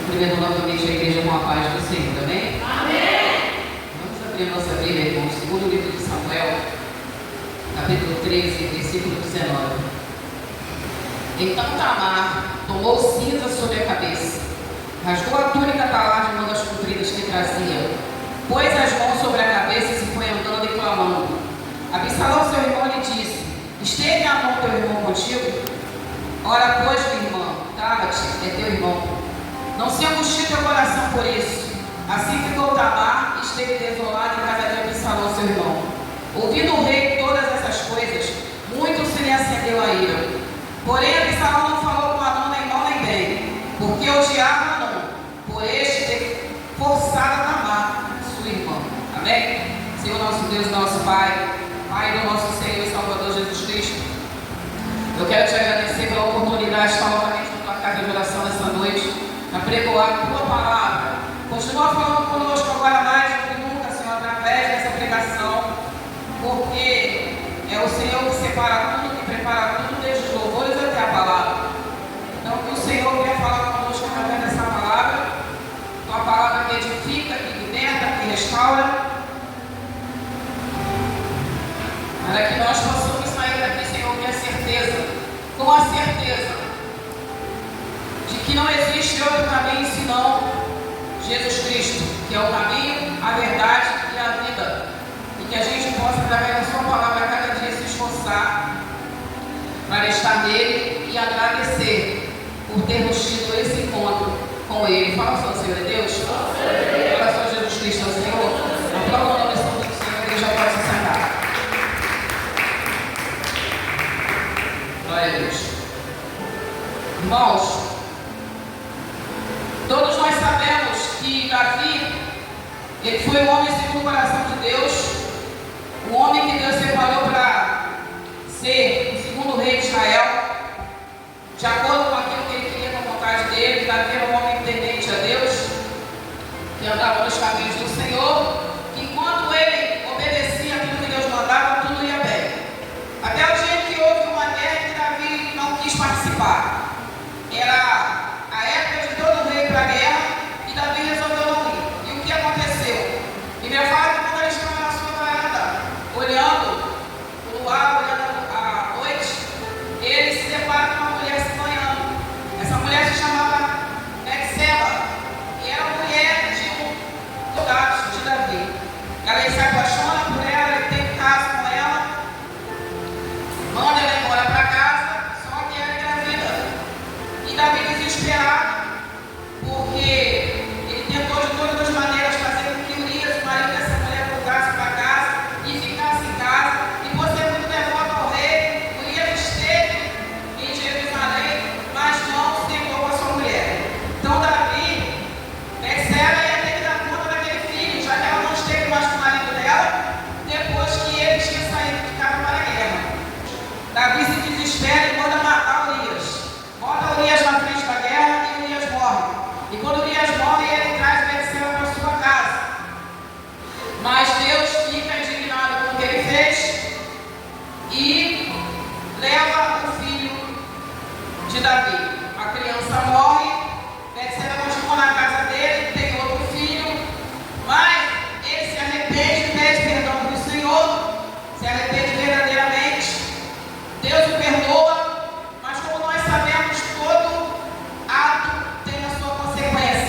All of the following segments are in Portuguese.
Cumprimentando novamente a igreja com a paz do Senhor, amém? Amém! Vamos abrir nossa Bíblia, irmãos, segundo livro de Samuel, capítulo 13, versículo 19. Então Tamar tomou cinza sobre a cabeça, rasgou a túnica talar de mangas compridas que trazia, pôs as mãos sobre a cabeça e se foi andando e clamando. Absalão, seu irmão, lhe disse: esteve a mão teu irmão contigo? Ora, pois, minha irmã, cala-te, é teu irmão. Não se angustie teu coração por isso. Assim ficou Tamar e esteve desolada em casa de Absalão, seu irmão. Ouvindo o rei todas essas coisas, muito se lhe acendeu a ira. Porém, Absalão não falou com Amnon nem mal nem bem, porque odiava Amnon, por este ter forçado Tamar, sua irmã. Amém? Senhor nosso Deus, nosso Pai, Pai do nosso Senhor e Salvador Jesus Cristo, eu quero te agradecer pela oportunidade de estar novamente na tua casa de oração nessa noite, a pregoar a tua palavra. Continua falando conosco agora mais do que nunca, Senhor, através dessa pregação, porque é o Senhor que separa tudo, que prepara tudo, desde os louvores até a palavra. Então, que o Senhor venha falar conosco através dessa palavra, tua palavra que edifica, que liberta, que restaura, para que nós possamos sair daqui, Senhor, com a certeza de que não existe outro caminho senão Jesus Cristo, que é o caminho, a verdade e a vida. E que a gente possa, através da sua palavra, cada dia se esforçar para estar nele e agradecer por termos tido esse encontro com ele. Fala só, Senhor é Deus. Fala só, Jesus Cristo é o Senhor. Aplauda o nome santo do Senhor, que ele já pode se sentar. Glória a Deus. Irmãos, todos nós sabemos que Davi, ele foi um homem segundo o coração de Deus, um homem que Deus separou para ser o segundo rei de Israel, de acordo com aquilo que ele queria, com a vontade dele. Davi era um homem temente a Deus, que andava nos caminhos do Senhor, que enquanto ele obedecia aquilo que Deus mandava, tudo ia bem. Até o dia que houve uma guerra que Davi não quis participar. Era a época de todo rei para a guerra e Davi resolveu não ir. E o que aconteceu? Bíblia fala que quando ele estava na sua varanda, olhando o luar, olhando a noite, ele se depara com uma mulher se banhando. Essa mulher se chamava Betseba e era mulher de um soldado de Davi. Ela se apaixona por ela, ele tem caso com ela, manda ela embora para casa, só que ela engravida. E Davi desesperado, porque ele tentou de todas as maneiras fazer com que Urias, o marido dessa mulher, voltasse para casa e ficasse em casa. E por ser muito devoto ao rei, Urias esteve em Jerusalém, mas não se ligou com a sua mulher. Então Davi, Betseba ia ter que dar conta daquele filho, já que ela não esteve mais com o marido dela, depois que ele tinha saído de casa para a guerra. Davi se desespera e manda matar Urias. Bota Urias na frente da guerra e Urias morre. E quando Urias morre, ele traz Betseba para sua casa. Mas Deus fica indignado com o que ele fez e leva o filho de Davi. A criança morre, Betseba continua na casa dele, tem outro filho, mas ele se arrepende, pede perdão do Senhor, se arrepende verdadeiramente. Deus o perdoa, mas como nós sabemos, todo ato tem a sua consequência.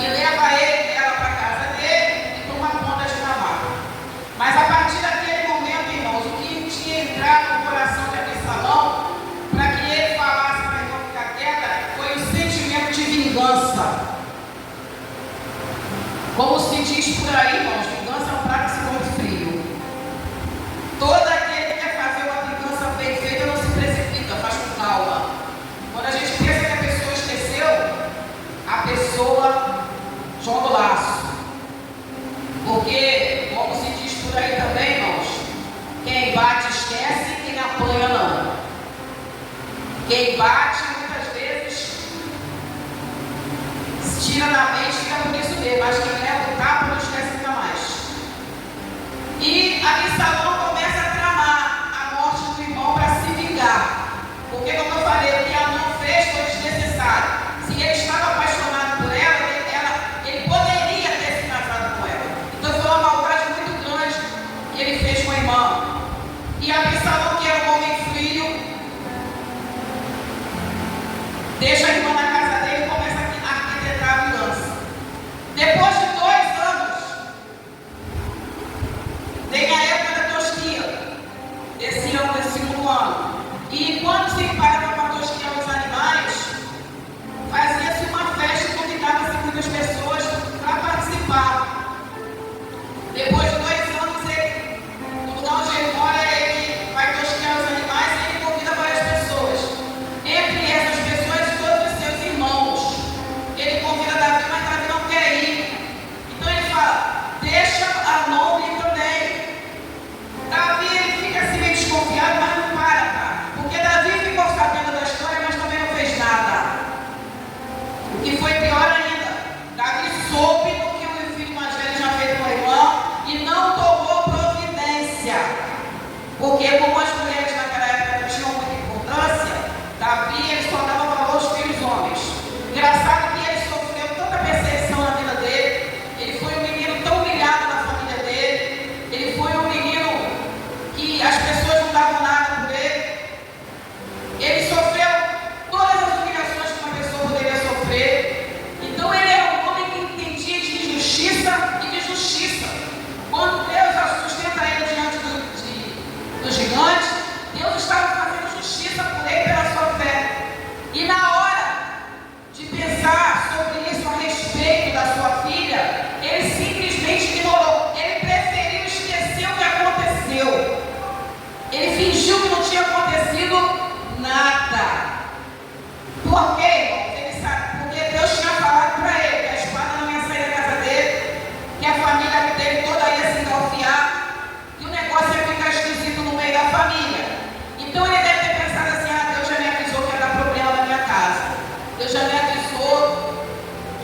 e leva ela para a casa dele e toma conta de Tamar. Mas a partir daquele momento, irmãos, o que tinha entrado no coração de Absalão para que ele falasse para não ficar quieta foi o sentimento de vingança. Como se diz por aí, irmãos, vingança é um prato que se come frio. Todo aquele que quer fazer uma vingança bem feita não se precipita, faz com calma. Quando a gente pensa que a pessoa esqueceu, a pessoa joga o laço. Porque, como se diz por aí também, irmãos, quem bate esquece, quem apanha não. Quem bate, muitas vezes, tira da mente, fica por isso mesmo, mas quem leva o tapa não esquece nunca mais. E Absalão começa a tramar a morte do irmão para se vingar. Porque, como eu falei, o que ela não fez foi desnecessário. Se ele estava apaixonado por ela, ele poderia ter se casado com ela. Então foi uma maldade muito grande que ele fez com a irmã. E Absalão, que era um homem frio, deixa a irmã na casa dele e começa a arquitetar a vingança. Depois de 2 anos, tem a época da tosquia, esse ano, desse segundo ano. E quando se parava para tosquiar os animais, fazia-se uma festa e convidava-se muitas pessoas para participar. Depois de 2 anos, ele, no lugar onde ele mora, ele vai tosquiar os animais e ele convida várias pessoas. Entre essas pessoas, todos os seus irmãos. Ele convida Davi, mas Davi não quer ir. Então ele fala, deixa Amnon ir também. Davi, ele fica assim meio desconfiado, mas não para, tá? Porque Davi ficou sabendo da história, mas também não fez nada. O que foi pior ainda, Davi soube do que o filho mais velho já fez com a irmã e não tomou providência. Porque como as mulheres naquela época não tinham muita importância, Davi ele só dava valor aos filhos homens. Engraçado que ele sofreu tanta perseguição na vida dele, ele foi um menino tão humilhado na família dele, ele foi um menino que as pessoas não davam nada por ele. Ele sofreu todas as humilhações que uma pessoa poderia sofrer. Então ele era um homem que entendia de injustiça e de justiça. Quando Deus sustenta ele diante do gigante, Deus estava fazendo justiça por ele pela sua fé. E na hora de pensar sobre isso a respeito da sua filha, ele simplesmente ignorou. Ele preferiu esquecer o que aconteceu. Ele fingiu que não tinha acontecido nada. Por quê, irmãos? Ele sabe, porque Deus tinha falado para ele que a espada não ia sair da casa dele, que a família dele toda ia se engalfiar, e o negócio ia ficar esquisito no meio da família. Então ele deve ter pensado assim, Deus já me avisou que ia dar problema na minha casa. Deus já me avisou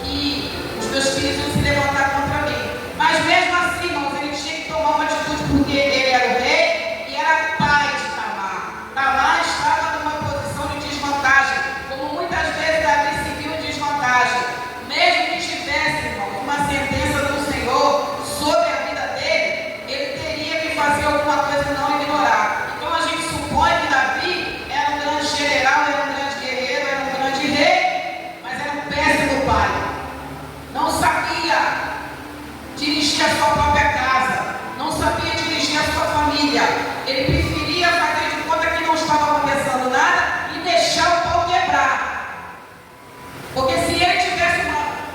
que os meus filhos iam se levantar contra mim. Mas mesmo assim, irmãos, ele tinha que tomar uma atitude porque ele era o rei e era pai de Tamar. Tamar estava numa posição de desvantagem, como muitas vezes Davi se viu em desvantagem. Mesmo que tivesse, irmãos, uma sentença do Senhor sobre a vida dele, ele teria que fazer alguma coisa e não ignorar. Então a gente supõe que Davi era um grande general, era um grande guerreiro, era um grande rei, mas era um péssimo pai. Não sabia dirigir a sua própria casa, não sabia dirigir a sua família. Ele preferia fazer de conta que não estava acontecendo nada e deixar o pau quebrar. Porque se ele tivesse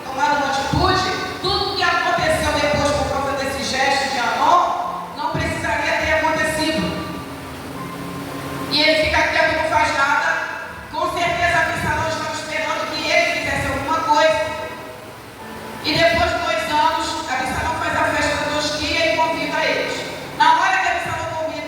tomado uma atitude, tudo que aconteceu depois por causa desse gesto de Amnon não precisaria ter acontecido. E ele fica quieto e não faz nada. Com certeza Absalão estava esperando que ele fizesse alguma coisa. E depois de 2 anos, Absalão faz a festa da tosquia e convida eles. Na hora que Absalão convida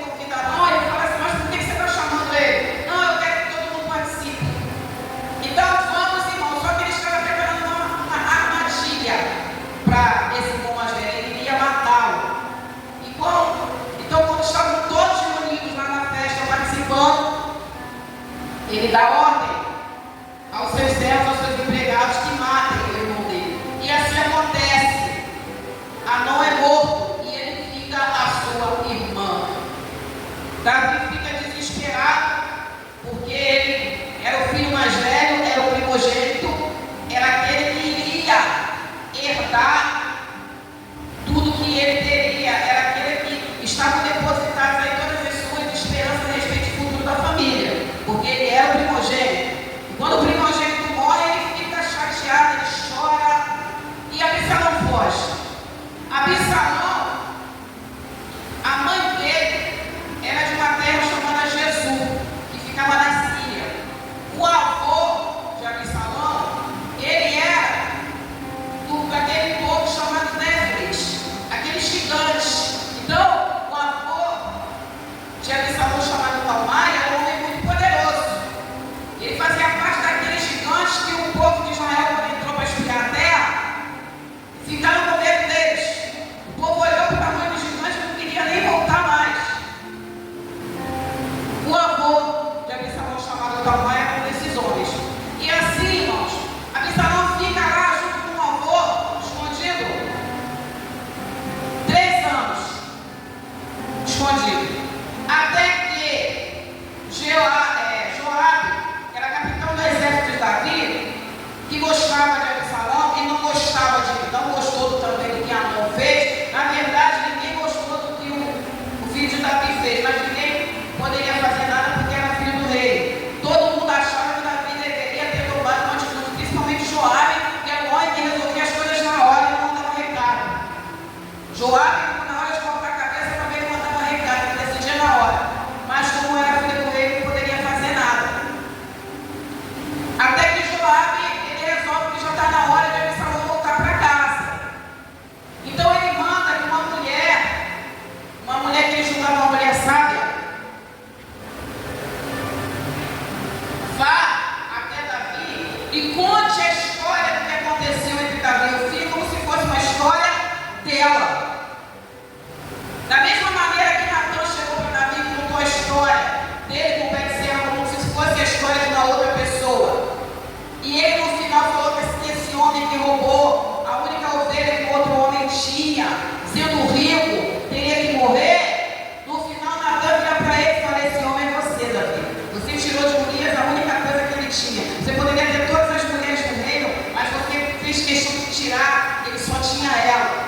questão de tirar, ele só tinha ela.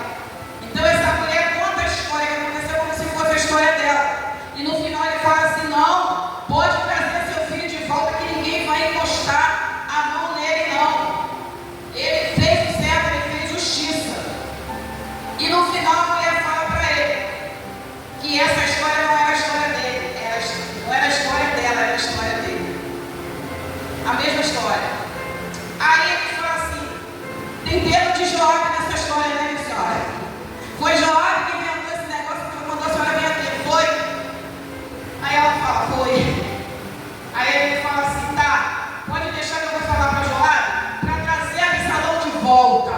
Então essa mulher conta a história que aconteceu como se fosse a história dela. E no final ele fala assim, não, pode trazer seu filho de volta que ninguém vai encostar a mão nele não. Ele fez o certo, ele fez justiça. E no final a mulher fala para ele que essa história não era a história dele, não era a história dela, era a história dele. A mesma história. Aí ele fala assim, tem dedo de Joabe nessa história, né, minha senhora? Foi Joabe que inventou esse negócio que mandou a senhora vir aqui, foi? Aí ela fala, foi. Aí ele fala assim, tá, pode deixar que eu vou falar para Joabe para trazer Absalão de volta.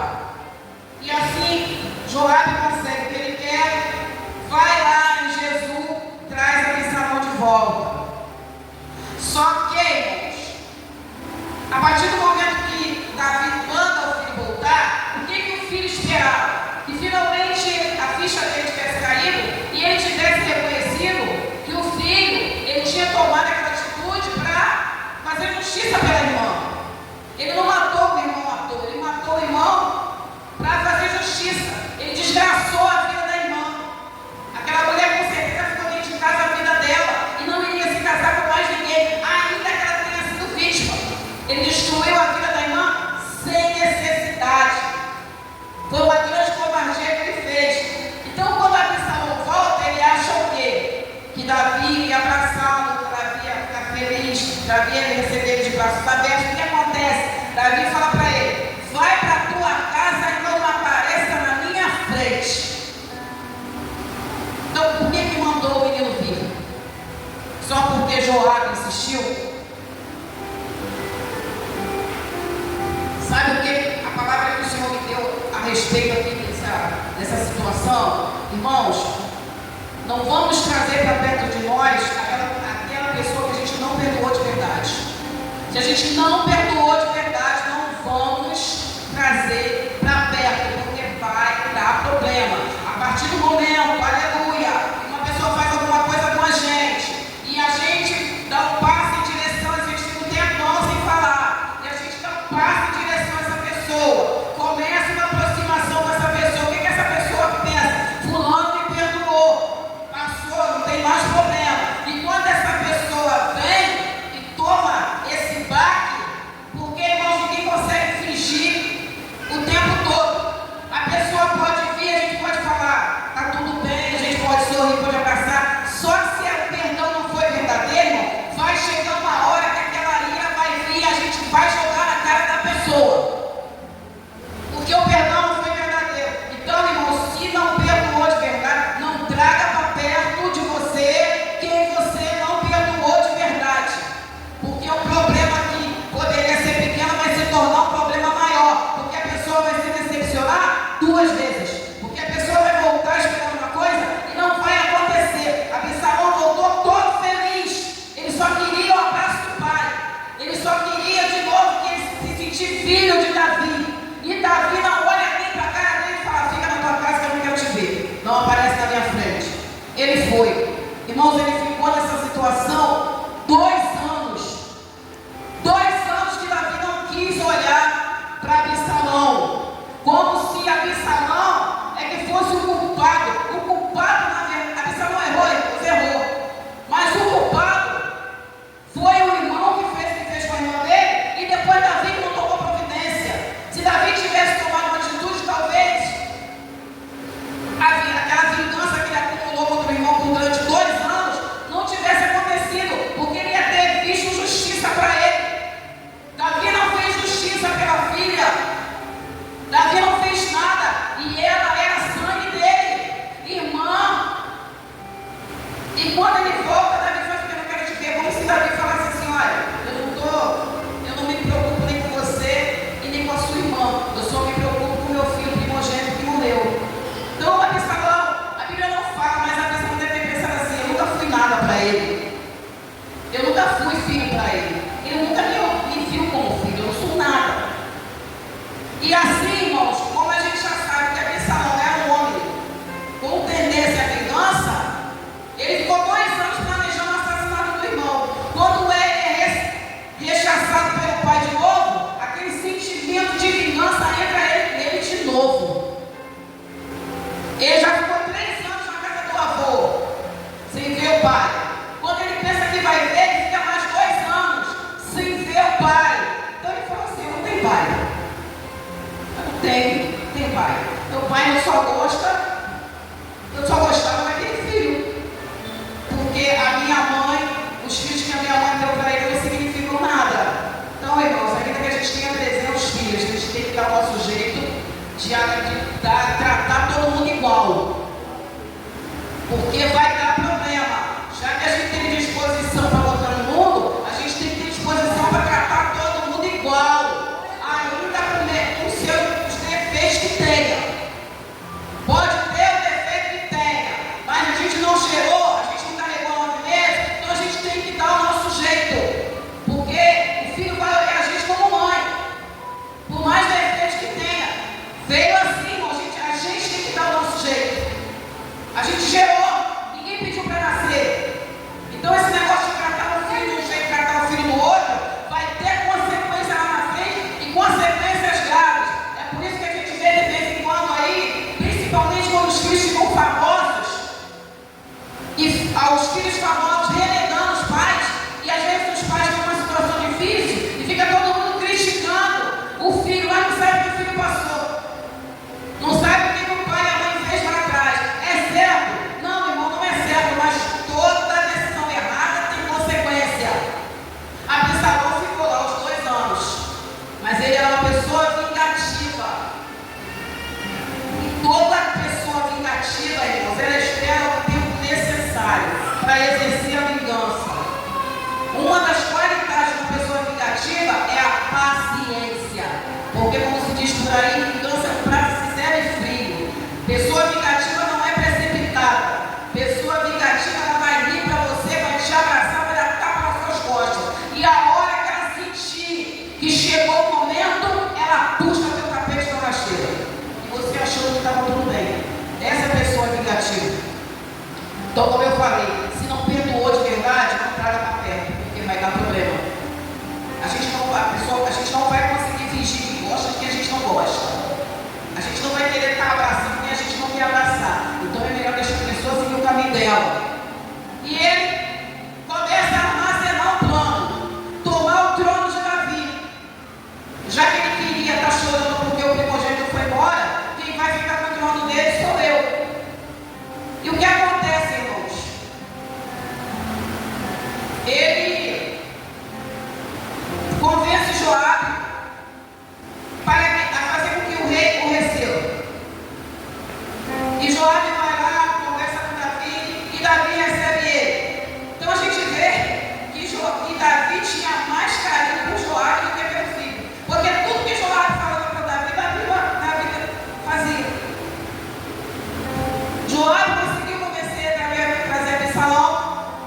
E assim, Joabe consegue o que ele quer, vai lá em Jesus, traz Absalão de volta. Só que, irmãos, a partir do momento que Davi manda o filho voltar, o que o filho esperava? Que finalmente a ficha dele tivesse caído e ele tivesse reconhecido que o filho, ele tinha tomado aquela atitude para fazer justiça pela irmã. Ele não matou o irmão à toa, ele matou o irmão para fazer justiça. Ele desgraçou a vida da irmã. Aquela mulher com certeza ficou dentro de casa a vida dela e não iria se casar com mais ninguém, ainda que ela tenha sido vítima. Ele destruiu a vida da irmã sem necessidade. Foi uma grande covardia que ele fez. Então, quando Absalão volta, ele acha o quê? Que Davi ia abraçá-lo, que Davi ia ficar feliz, Davi ia receber ele de braços abertos. O que acontece? Davi fala para ele, vai para a tua casa e não apareça na minha frente. Então, por que mandou o menino vir? Só porque Joabe insistiu? Sabe o que a palavra que o Senhor me deu a respeito aqui dessa situação? Irmãos, não vamos trazer para perto de nós aquela pessoa que a gente não perdoou de verdade. Se a gente não perdoou de verdade, não vamos trazer para perto, porque vai dar problema. A partir do momento, aleluia, uma pessoa faz alguma coisa com a gente e a gente dá um passo em direção, a gente fica um tempão sem falar, e a gente dá um passo em direção a essa pessoa, começa uma aproximação com essa pessoa. O que essa pessoa pensa? Fulano me perdoou, passou, não tem mais problema. E quando essa pessoa vem e toma esse baque, porque, irmãos, ninguém consegue fingir o tempo todo. A pessoa pode vir, a gente pode falar, tá tudo bem, a gente pode sorrir, pode abraçar. Só que se o perdão não foi verdadeiro, irmão, vai chegar uma hora que aquela ira vai vir e a gente vai jogar na cara da pessoa. Porque o perdão não foi verdadeiro. Então, irmão, se não perdoou de verdade, não traga para perto de você quem você não perdoou de verdade. Porque o problema que poderia ser pequeno vai se tornar um problema maior. Porque a pessoa vai se decepcionar duas vezes. Porque a pessoa vai voltar esperando uma coisa e não vai acontecer. Absalão voltou todo feliz. Ele só queria o abraço do pai. Ele só queria de novo que ele se sentisse filho de Davi. E Davi não olha nem para a cara dele e fala, fica na tua casa que eu não quero te ver. Não aparece na minha frente. Ele foi. Irmãos, ele ficou nessa situação 2 anos. 2 anos que Davi não quis olhar para Absalão. Como se Absalão é que fosse o culpado. O culpado, na verdade, Absalão errou. Mas o culpado foi o irmão que fez com a irmã dele, e depois Davi não tomou providência. Se Davi tivesse tomado uma atitude, talvez aquela vingança que ele acumulou contra o irmão durante 2 anos não tivesse acontecido, porque ele ia ter visto justiça para ele. Davi não fez justiça pela filha. Davi não fez nada, e ela era sangue dele, irmã. E quando ele volta, Davi fala que eu não quero te ver. Como se Davi falasse assim, olha, eu não me preocupo nem com você e nem com a sua irmã. Eu só me preocupo com o meu filho primogênito que morreu. Então, Absalão, a Bíblia não fala, mas Absalão deve ter pensado assim, eu nunca fui nada para ele. Eu nunca fui filho para ele. Ele nunca me viu como filho, eu não sou nada. E assim, irmãos, como a gente já sabe que Absalão era um homem com tendência à vingança, ele ficou 2 anos planejando o assassinato do irmão. Quando ele é rechaçado pelo pai de novo, aquele sentimento de vingança entra Tem pai. Meu pai não só gosta, eu só gostava daquele filho. Porque a minha mãe, os filhos que a minha mãe deu para ele não significam nada. Então, irmãos, ainda que a gente tenha 300 filhos, a gente tem que dar o nosso jeito de tratar todo mundo igual. Porque vai dar problema. Já que a gente tem disposição para botar no mundo, a gente tem que ter disposição para tratar todo mundo igual. Ainda com os defeitos que tenha. Pode ter o defeito que tenha, mas a gente não cheirou, a gente não carregou 9 meses, então a gente tem que dar o nosso jeito. Porque o filho vai olhar a gente como mãe. Por mais defeitos que tenha. Veio assim, irmão, a gente tem que dar o nosso jeito. A gente gerou, ninguém pediu para nascer. Então esse negócio de tratar o filho de um jeito e tratar o filho do outro, vai ter consequência lá na frente e consequências graves. É por isso que a gente vê de vez em quando aí, principalmente quando os filhos ficam famosos, e aos filhos famosos relegando os pais, e às vezes os pais estão numa situação difícil, e fica todo mundo criticando o filho, mas não sabe o que o filho passou. Não sabe o que o pai e a mãe fez para trás. É certo? Não, irmão, não é certo, mas toda decisão errada tem consequência. Absalão ficou lá os 2 anos, mas ele era uma pessoa vingativa. E toda pessoa vingativa, irmãos, ela espera o tempo necessário para exercer a vingança. Uma das qualidades de uma pessoa vingativa é a paciência. Porque, como se diz por aí, vingança é um prato sincero e frio. Pessoa vingativa não é precipitada. Pessoa vingativa, ela vai rir para você, vai te abraçar, vai dar tapa nas suas costas. E a hora que ela sentir que chegou o momento, ela puxa teu tapete na rasteira. E você achou que estava tudo bem. Essa é a pessoa vingativa. Então, como eu falei, se não perdoou de verdade, não traga para perto, porque vai dar problema. A gente não vai conseguir fingir que gosta de quem a gente não gosta. A gente não vai querer estar abraçando quem a gente não quer abraçar. Então é melhor deixar a pessoa seguir o caminho dela. E ele começa a armazenar o plano, tomar o trono de Davi. Já que ele queria estar chorando porque o primogênito foi embora, quem vai ficar com o trono dele sou eu. E o que acontece, irmãos? Ele convence Joabe a fazer com que o rei o receba. E Joabe vai lá, conversa com Davi, e Davi recebe ele. Então a gente vê que Davi tinha mais carinho por Joabe do que pelo filho. Porque tudo que Joabe falava para Davi fazia. Joabe conseguiu convencer Davi a trazer Absalão.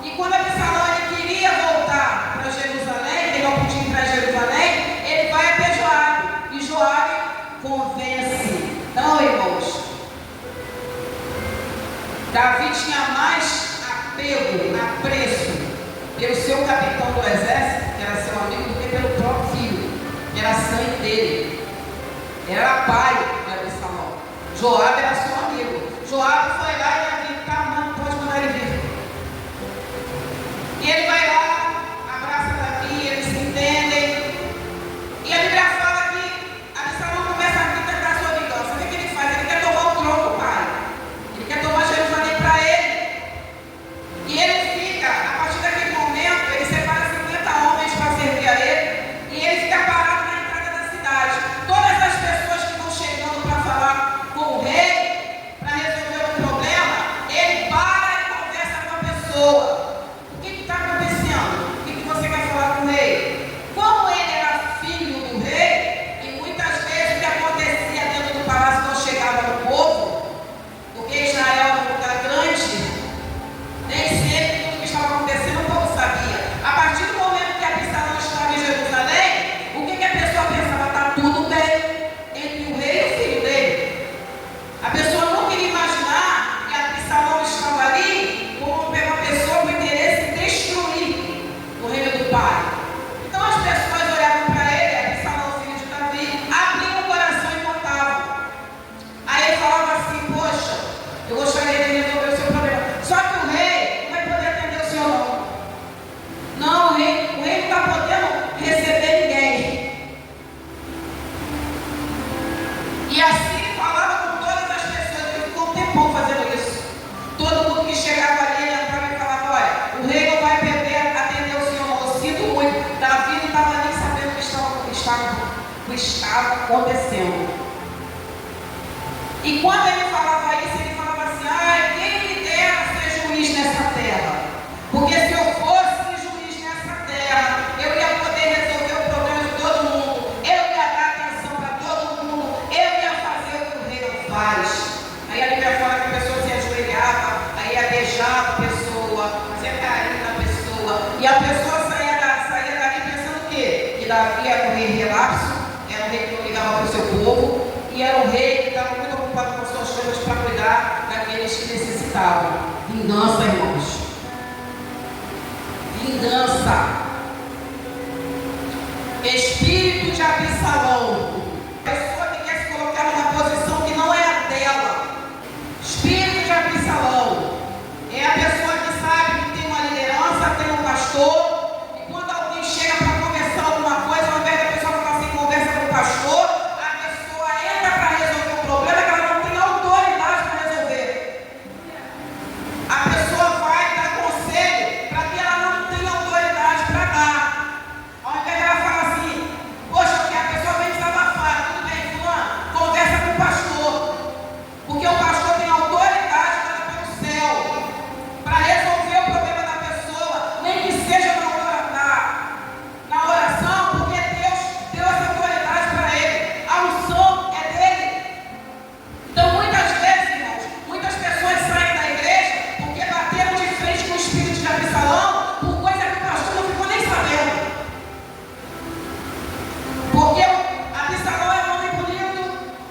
E quando Absalão ele queria voltar para Jerusalém, ele não podia ir para Jerusalém, ele vai até Joabe. E Joabe convence. Não, irmãos. Davi tinha mais apego, apreço pelo seu capitão do exército, que era seu amigo, do que pelo próprio filho, que era sangue dele. Era pai de Absalão. Joabe era seu amigo. Joabe foi lá e Davi, tá, mano, pode mandar ele vir. E ele vai lá, abraça Davi, eles se entendem. E a Bíblia fala que Absalão começa a vir tentar a sua vingança. O que ele faz? Ele quer tomar o trono do pai. Ele quer tomar Jerusalém para ele. E ele fica, a partir daquele momento, ele separa 50 homens para servir a ele. E ele fica parado na entrada da cidade. Todas as pessoas que vão chegando para falar com o rei, para resolver o problema, E assim ele falava com todas as pessoas. Ele ficou um tempão fazendo isso. Todo mundo que chegava ali, ele entrava e falava: olha, o rei não vai atender o senhor, não. Eu sinto muito. Davi não estava nem sabendo o que estava acontecendo. E quando ele falava isso, ele falava assim: ai, quem me dera ser juiz nessa terra. Porque se eu fosse juiz nessa terra, eu ia poder resolver o problema de todo mundo. Eu ia dar atenção para todo mundo. Eu ia fazer o que o rei não faz. Aí ali para fora que a pessoa se ajoelhava, aí ia beijar a pessoa, fazia carinho na pessoa. E a pessoa saía dali pensando o quê? Que Davi era um rei relapso, era um rei que não ligava para o seu povo, e era um rei que estava muito ocupado com suas coisas para cuidar daqueles que necessitavam. Vingança, irmãos. Vingança. Espírito de Absalão. Pessoa que quer se colocar numa posição que não é a dela. Espírito de Absalão. É a pessoa que sabe que tem uma liderança, tem um pastor, e quando alguém chega para conversar alguma coisa, ao invés da pessoa falar assim, conversa com o pastor, a pessoa entra para resolver o problema que ela não tem autoridade para resolver. A pessoa vai dar conselho para que ela não tenha autoridade para dar. Ao invés de ela falar assim: poxa, que a pessoa vem desabafar, tudo bem, fulano, conversa com o pastor, porque o pastor tem autoridade dada pelo céu para resolver o problema da pessoa, nem que seja na oração, porque Deus deu essa autoridade para ele. A unção é dele. Então, muitas vezes, irmãos, muitas pessoas saem da igreja porque bateram de frente com o espírito de Absalão por coisa que o pastor não ficou nem sabendo. Porque Absalão era um homem bonito,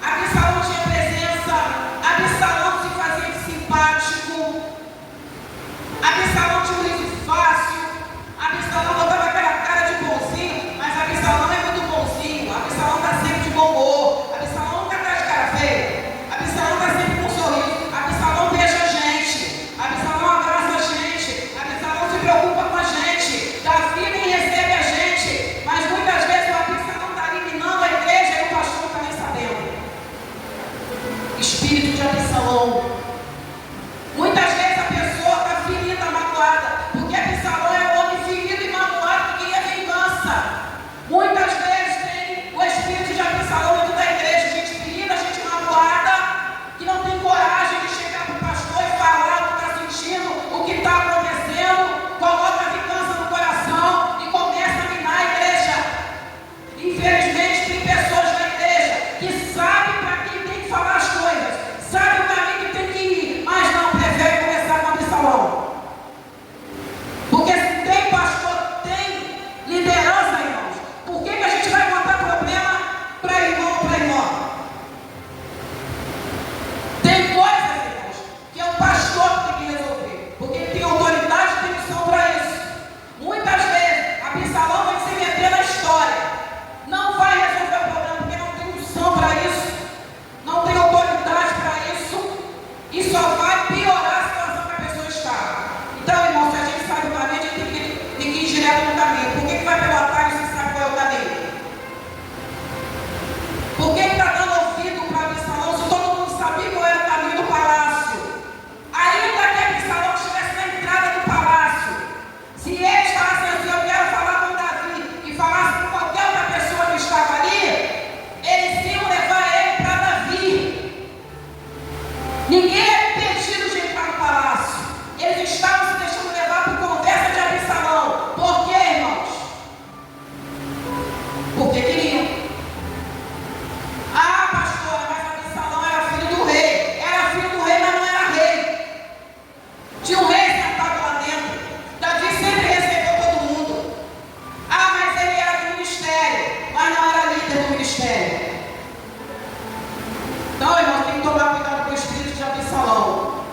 Absalão tinha presença, Absalão se fazia de simpático, Absalão tinha um riso fácil, Absalão botava aquela cara de bonzinho, mas Absalão é muito bonzinho, Absalão está sempre de bom humor, Absalão nunca está de cara feia, Absalão está sempre com um sorriso, Absalão beija a gente, Absalão abraça a gente, Absalão se preocupa com a gente, Davi nem recebe a gente, mas muitas vezes o Absalão está eliminando a igreja e o pastor não está nem sabendo. Espírito de Absalão. Muitas vezes a pessoa está ferida, magoada, porque Absalão é um homem ferido e magoado que queria vingança. Muitas vezes tem o espírito de Absalão dentro da igreja, gente ferida, gente magoada, que não tem coragem de chegar para o pastor e falar o que está sentindo, o que está acontecendo, coloca a vingança no coração e começa a minar a igreja. Infelizmente tem pessoas na igreja que sabem para quem tem que falar as coisas, sabem o caminho que tem que ir, mas não prefere começar com Absalão. Porque se tem pastor, tem liderança, irmãos, por que a gente vai botar problema para irmão ou para irmã? Tem coisas, irmãos, que é o pastor que tem que resolver, porque ele tem autoridade e tem missão para isso. Muitas vezes Absalão vai se meter na história, não vai resolver o problema porque não tem missão para isso, não tem autoridade para isso, e só vai piorar a situação que a pessoa está. Então, irmão, se a gente sabe o caminho, a gente tem que ir direto no caminho. Por que vai pelo atalho se sabe qual é o caminho? Por que está dando ouvido para Absalão se todo mundo sabia qual era o caminho do palácio? Ainda que Absalão estivesse na entrada do palácio, se ele falasse assim, eu quero falar com Davi, e falasse com qualquer outra pessoa que estava ali, eles iam levar ele para Davi. Ninguém é impedido de entrar no palácio. Eles estavam se deixando levar por conversa de Absalão. Por quê, irmãos? Porque queriam. Ah, pastora, mas Absalão era filho do rei. Era filho do rei, mas não era rei. Tinha um rei sentado lá dentro. Davi sempre recebeu todo mundo. Ah, mas ele era do ministério, mas não era líder do ministério. Então, irmão, tem que tomar cuidado com o espírito de Absalão.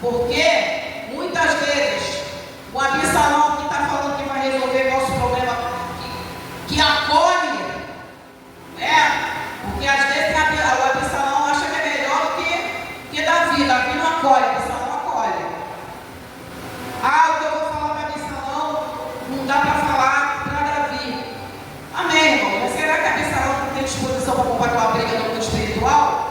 Porque muitas vezes o Absalão que está falando que vai resolver nosso problema, que acolhe, né? Porque às vezes o Absalão acha que é melhor do que Davi. Davi não acolhe, Absalão acolhe. Ah, o que eu vou falar para Absalão não dá para falar para Davi. Amém, irmão? Mas será que Absalão não tem disposição para combater uma briga no mundo espiritual?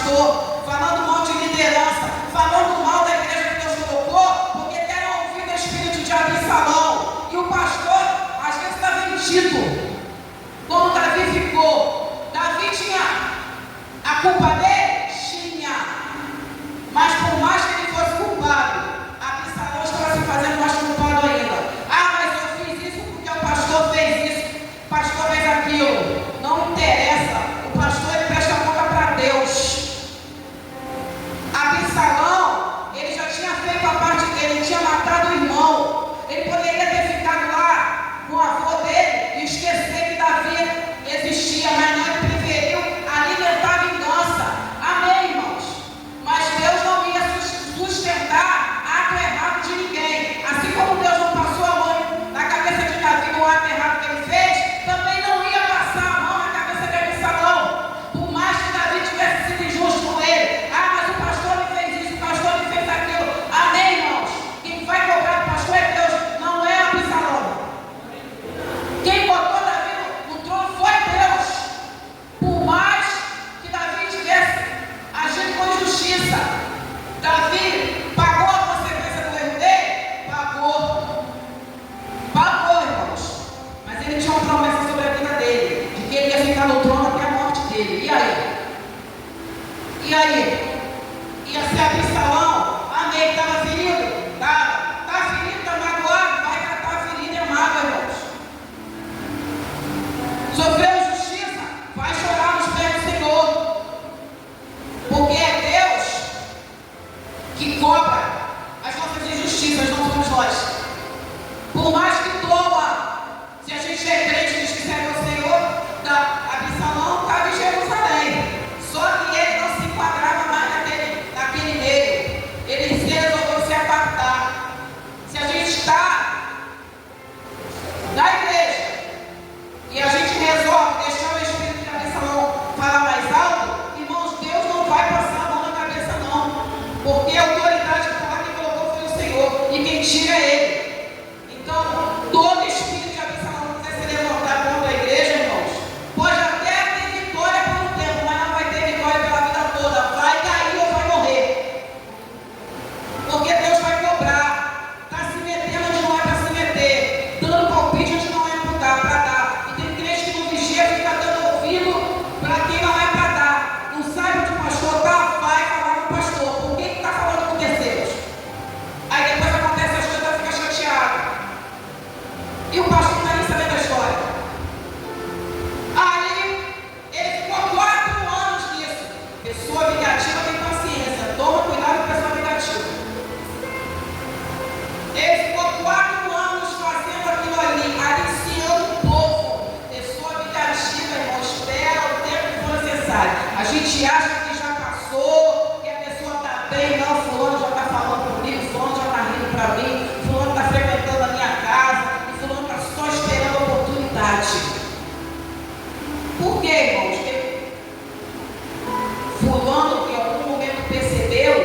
pastor, falando mal de liderança, falando mal da igreja que Deus colocou, porque deram ouvido ao espírito de Absalão. E o pastor, às vezes, está vendido. Como Davi ficou. Davi tinha a culpa dele? Tinha. Mas por mais que ele fosse culpado, Absalão estava se fazendo mais culpado ainda. Ah, mas eu fiz isso porque o pastor fez isso, o pastor fez aquilo. Não interessa. O pastor, ele presta conta para Deus. Absalão, ele já tinha feito a parte dele, ele tinha matado o irmão. Ele poderia ter ficado lá com o avô dele e esquecer que Davi existia, mas não, ele preferiu alimentar a vingança. Amém, irmãos? Mas Deus não ia sustentar ato errado de ninguém. Assim como Deus não passou a mão na cabeça de Davi no ato errado que ele fez, também não ia passar a mão na cabeça de Absalão. Por mais que Davi tivesse sido injusto com ele. Ah, mas o pastor me fez isso, o pastor me fez aquilo. Amém, irmãos? Quem vai cobrar do pastor é Deus, não é Absalão. Quem botou Davi no trono foi Deus. Por mais que Davi tivesse agido com injustiça, Davi pagou a consequência do erro dele? Pagou. Pagou, irmãos. Mas ele tinha uma promessa sobre a vida dele, de que ele ia ficar no trono até a morte dele. E aí? E aí? Ia ser Absalão? Amém. Estava ferido? Estava. Está ferido, está magoado? Vai tratar a ferida e a mágoa, irmãos. Sofreu injustiça? Vai chorar nos pés do Senhor. Porque é Deus que cobra as nossas injustiças, não somos nós. Por mais que doa, se a gente é crente e diz que serve ao Senhor, Absalão estava em Jerusalém. Só que ele não se enquadrava mais naquele meio. Ele resolveu se apartar. Se a gente está na igreja e a gente resolve deixar o espírito de Absalão falar mais alto, irmãos, Deus não vai passar a mão na cabeça, não. Porque a autoridade que falar, quem colocou foi o Senhor. E quem tira é Ele. Então, todo espírito de Absalão que quiser se levantar contra a igreja, irmãos, pode até ter vitória por um tempo, mas não vai ter vitória pela vida toda. Vai cair ou vai morrer. Porque Deus vai cobrar. Está se metendo onde não é para se meter. Dando palpite onde não é para dar. E tem crente que não vigia, fica dando ouvido para quem não é para dar. Não sabe onde o pastor está, vai falar com o pastor. Por que está falando com terceiros? Aí depois acontece as coisas, vai ficar chateado. E o pastor não está nem sabendo a história. Aí ele ficou 4 anos nisso. Pessoa vingativa tem paciência. Toma cuidado com pessoa vingativa. Ele ficou 4 anos fazendo aquilo ali, aliciando o povo. Pessoa vingativa, irmão, espera o tempo que for necessário. A gente acha que já passou, que a pessoa está bem. Não, fulano já está falando comigo, fulano já está rindo para mim, fulano está frequentando a minha casa, e fulano está só esperando a oportunidade. Por quê, irmãos? Porque fulano em algum momento percebeu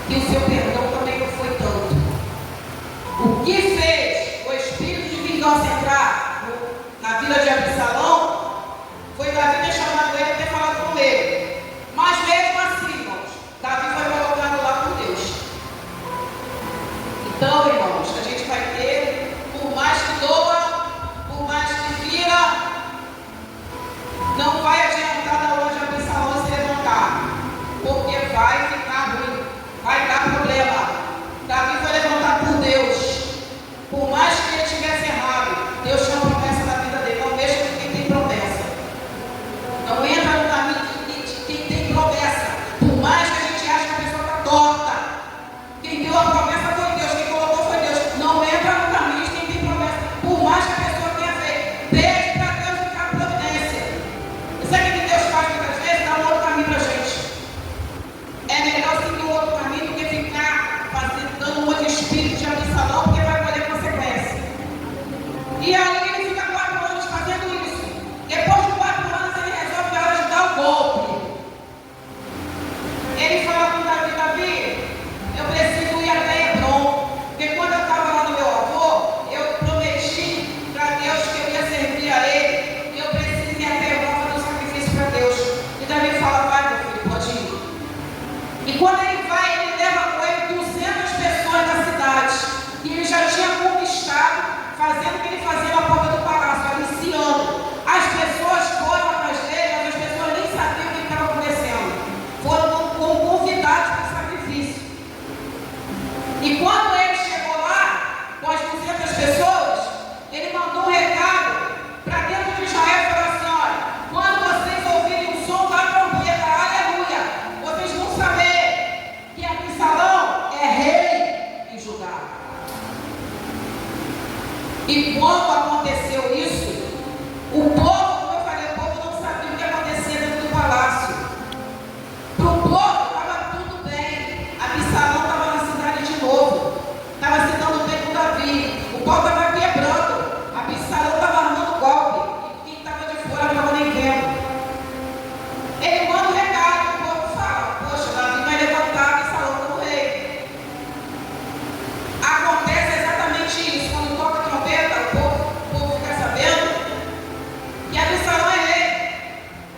que o seu perdão também não foi tanto. O que fez o espírito de vingança entrar na vida de Absalão foi Davi ter chamado ele e ter falado com E quando aconteceu isso, o povo, como eu falei, o povo não sabia o que acontecia dentro do palácio. Para o povo estava tudo bem. Absalão estava na cidade de novo. Estava se dando bem com Davi. O povo estava quebrando. Absalão estava armando golpe. E quem estava de fora não estava nem vendo. Ele manda um recado, o povo fala: poxa, Davi vai levantar Absalão como rei. Acontece exatamente isso. Quando toca a trombeta, o povo fica sabendo que Absalão é rei.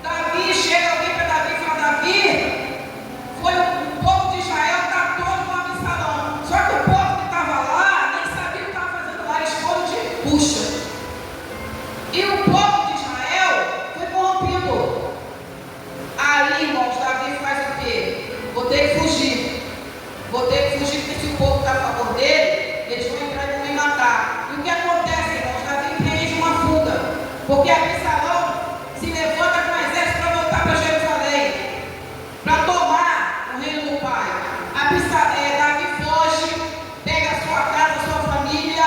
Davi, chega alguém para Davi e fala: Davi, foi o povo de Israel está todo com Absalão. Só que o povo que estava lá nem sabia o que estava fazendo lá, eles foram de bucha. E o povo de Israel foi corrompido. Aí, irmãos, Davi faz o quê? Vou ter que fugir. Vou ter que fugir, porque se o povo está a favor dele, eles vão entrar e vão me matar. E o que acontece, irmãos? Davi empreende uma fuga. Porque Absalão se levanta com o exército para voltar para Jerusalém, para tomar o reino do pai. Davi foge, pega a sua casa, a sua família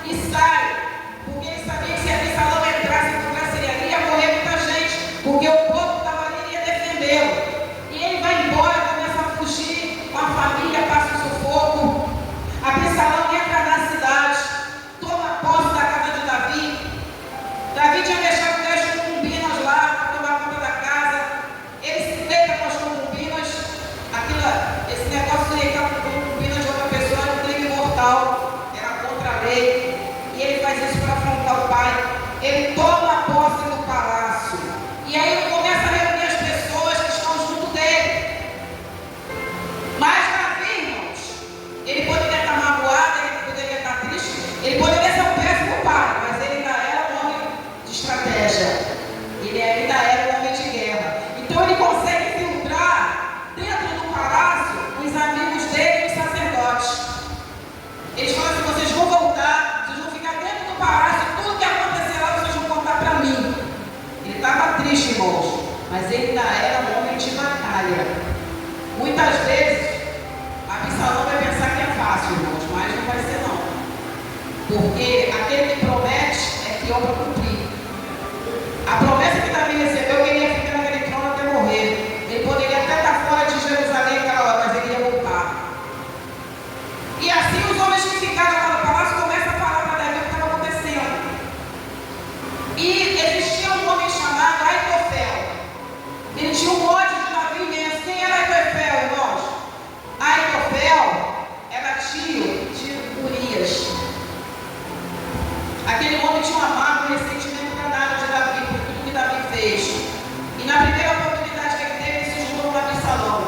e sai. Porque ele sabia que se Absalão entrasse em lugar, ia morrer muita gente. Porque o povo estava ali e ia defendê-lo. E ele vai embora, começa a fugir com a família, passa o sufoco. Absalão entra na cidade, toma posse da casa de Davi. Davi tinha deixado 10 concubinas lá para tomar conta da casa. Ele se deita com as concubinas. Esse negócio de deitar com concubinas de outra pessoa era um crime mortal, era contra a lei. E ele faz isso para afrontar o pai. Ele toma posse do palácio. E aí ele começa a reunir as pessoas que estão junto dele. Mas Davi, irmãos, ele poderia estar magoado, ele poderia estar triste, ele poderia ser um péssimo pai, mas ele ainda era um homem de estratégia. Ele ainda era um homem de guerra. Então ele consegue filtrar dentro do palácio os amigos dele e os sacerdotes. Eles falam assim: vocês vão voltar, vocês vão ficar dentro do palácio, tudo que acontecer lá vocês vão contar para mim. Ele estava triste, irmãos, mas ele ainda era um homem de batalha. Muitas vezes, Absalão vai pensar que é fácil, irmãos, mas não vai ser não. Porque aquele que promete é fiel para cumprir. A promessa que Davi recebeu, que ele ia ficar naquele trono até morrer. Ele poderia até estar fora de Jerusalém aquela hora, mas ele ia voltar. E assim os homens que ficaram lá no palácio começam a falar para Davi o que estava acontecendo. E existia um homem chamado Aitofel. Ele tinha um ódio de Davi imenso. Quem era Aitofel, irmãos? Aitofel era tio de Urias. Aquele homem tinha um amargo ressentimento danado de Davi por tudo que Davi fez. E na primeira oportunidade que ele teve, ele se juntou com Absalão.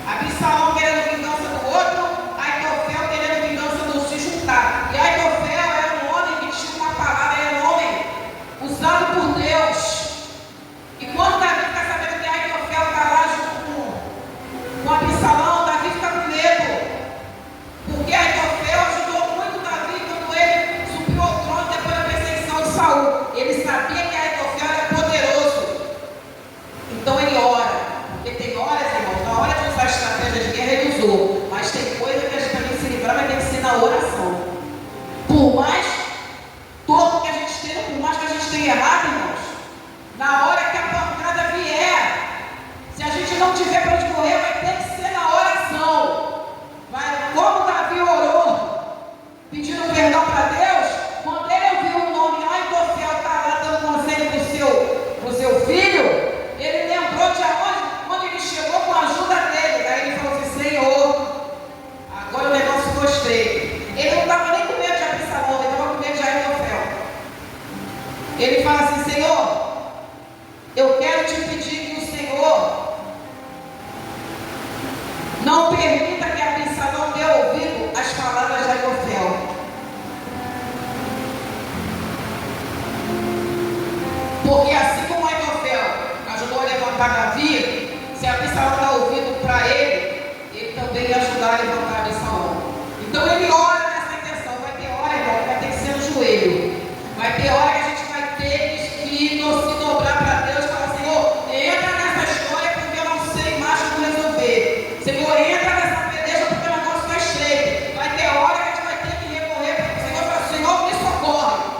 Absalão querendo vingança do outro, Aitofel querendo vingança do se juntar. E Aitofel era um homem que tinha uma palavra, era um homem usado por Deus. E quando Davi fica sabendo que Aitofel está lá junto com Absalão, Davi fica com medo. Porque Aitofel ajudou muito Davi quando ele subiu ao trono depois da perseguição de Saul. Ele sabia que Aitofel era poderoso. Então ele ora. Porque tem horas, irmãos, na hora de usar estratégia de guerra ele usou. Mas tem coisa que a gente também se livrar vai ter que ser na oração. Por mais todo que a gente tenha, por mais que a gente tenha errado, irmãos, na hora que a pancada vier, se a gente não tiver para onde correr, vai ter que ser na oração. Como Davi orou, pedindo perdão para Deus, quando ele ouviu o nome Aitofel está lá dando conselho para o seu filho, ele lembrou de onde ele chegou com a ajuda dele. Aí ele falou assim: Senhor, agora o negócio ficou estreito. Ele não estava nem com medo de Absalão, ele estava com medo de Aitofel. Ele fala assim: Senhor, eu quero te pedir que o Senhor não permita que Absalão dê ouvido às palavras de Aitofel. Porque assim como Aitofel ajudou a levantar Davi, se Absalão dá ouvido para ele também ia ajudar a levantar Absalão. Então ele ora nessa intenção. Vai ter hora, irmão, que vai ter que ser no joelho. Vai ter hora que a gente vai ter que se dobrar para Deus e falar: Senhor, entra nessa história porque eu não sei mais como resolver. Senhor, entra nessa peleja porque o negócio está estreito. Vai ter hora que a gente vai ter que recorrer para o Senhor e falar: Senhor, me socorre.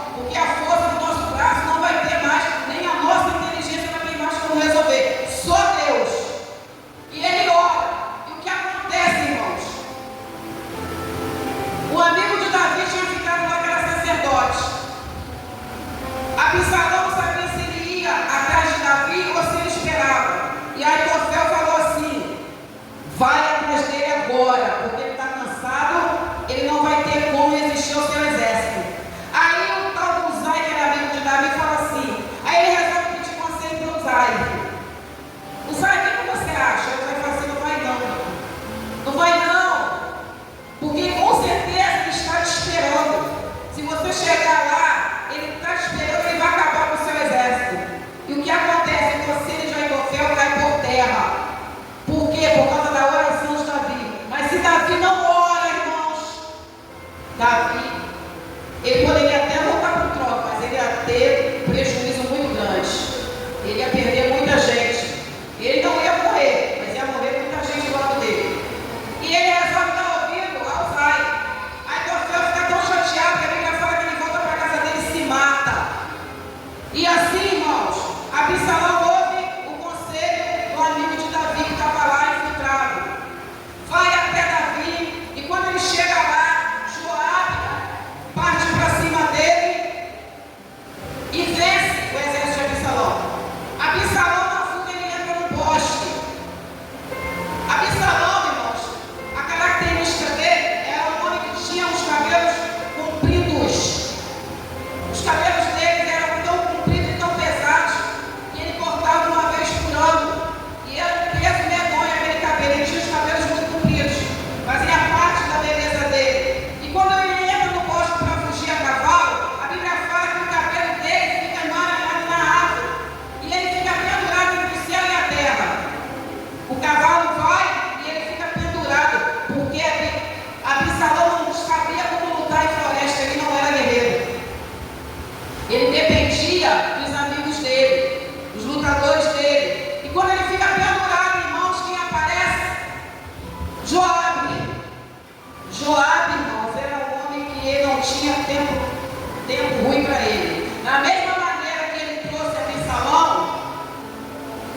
ruim para ele. Da mesma maneira que ele trouxe Absalão,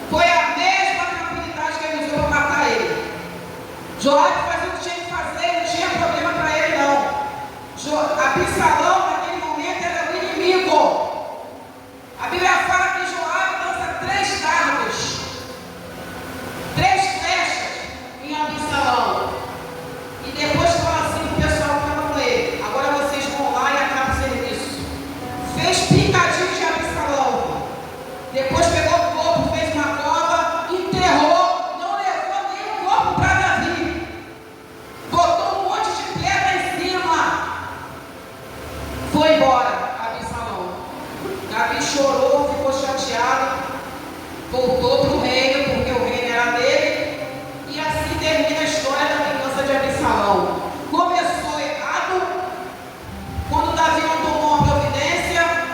foi a mesma tranquilidade que ele usou para matar ele. Joabe fazia o que tinha que fazer, não tinha problema para ele não. Absalão naquele momento era o inimigo. A Bíblia fala que Joabe lança 3 dardos, 3 flechas em Absalão. E depois fala assim para o pessoal que estava com ele: agora vocês vão lá e acabam o serviço. Fez picadinho de Absalão. Depois pegou o corpo, fez uma cova, enterrou, não levou nem o corpo para Davi. Botou um monte de pedra em cima. Foi embora Absalão. Davi chorou, ficou chateado, voltou para o reino, porque o reino era dele. E assim termina a história da vingança de Absalão. Começou errado, quando Davi não tomou uma providência.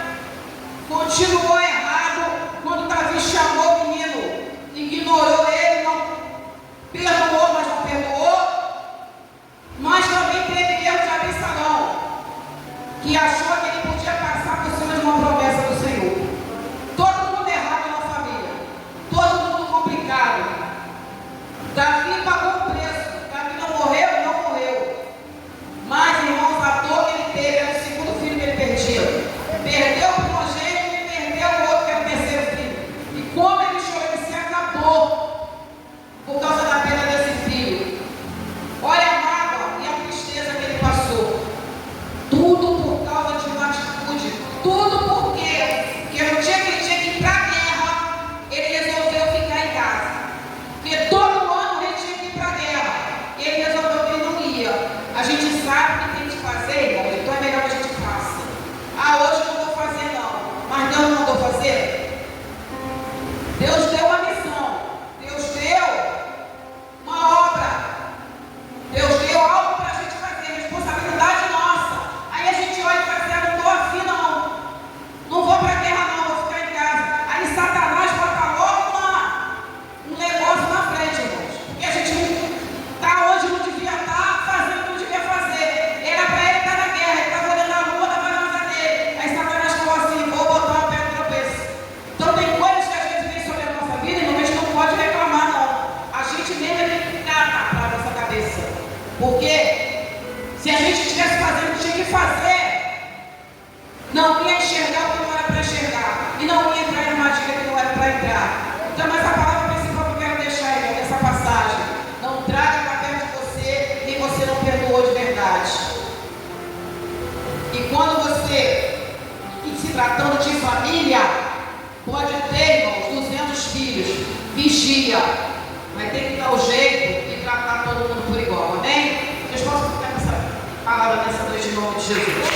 Continuou errado, quando Davi chamou o menino, ignorou ele, não perdoou, mas não perdoou. Mas também teve erro de Absalão, que achou que ele podia passar por cima de uma promessa do Senhor. Todo mundo errado na família, todo mundo complicado. Davi pagou o preço. Davi não morreu? Não morreu. Mas, irmãos, a dor que ele teve era o segundo filho que ele perdia. Perdeu o primogênito e perdeu o outro que era o terceiro filho. E como ele chorou, ele se acabou por causa da perda desse filho. Olha a mágoa e a tristeza que ele passou. Tudo por causa de uma atitude. Tudo porque no dia que ele tinha que ir para a guerra, ele resolveu ficar em casa. Porque todo ano ele tinha que ir para a guerra. Ele resolveu que ele não ia. A gente sabe o que tem que fazer, irmão, então é melhor que a gente faça. Ah, hoje eu não vou fazer não. Mas Deus não mandou fazer? Deus deu uma missão. Deus deu uma obra. Deus deu algo para a gente fazer, responsabilidade nossa. Aí a gente olha e fala assim: não estou afim não. Não vou para a guerra não, vou ficar em casa. Aí Satanás bota logo um negócio na frente, irmãos. Porque a gente está onde não devia estar, fazendo o que não devia fazer. Era para ele estar na guerra, ele estava olhando a lua, estava na casa dele. Aí Satanás falou assim: vou botar uma pedra no tropeço. Então tem coisas que a gente vem sobre a nossa vida e a gente não pode reclamar não. A gente mesmo tem que ficar para a nossa cabeça. Porque se a gente estivesse fazendo o que tinha que fazer, não ia enxergar o que não era para enxergar. E não ia entrar em armadilha que não era para entrar. Então, mas a palavra principal que eu quero deixar aí nessa passagem: não traga para perto de você quem você não perdoou de verdade. E quando você, se tratando de família, pode ter, irmãos, 200 filhos, vigia. Vai ter que dar o jeito de tratar todo mundo por igual, amém? Vocês possam ficar com essa palavra nessa noite em nome de Jesus.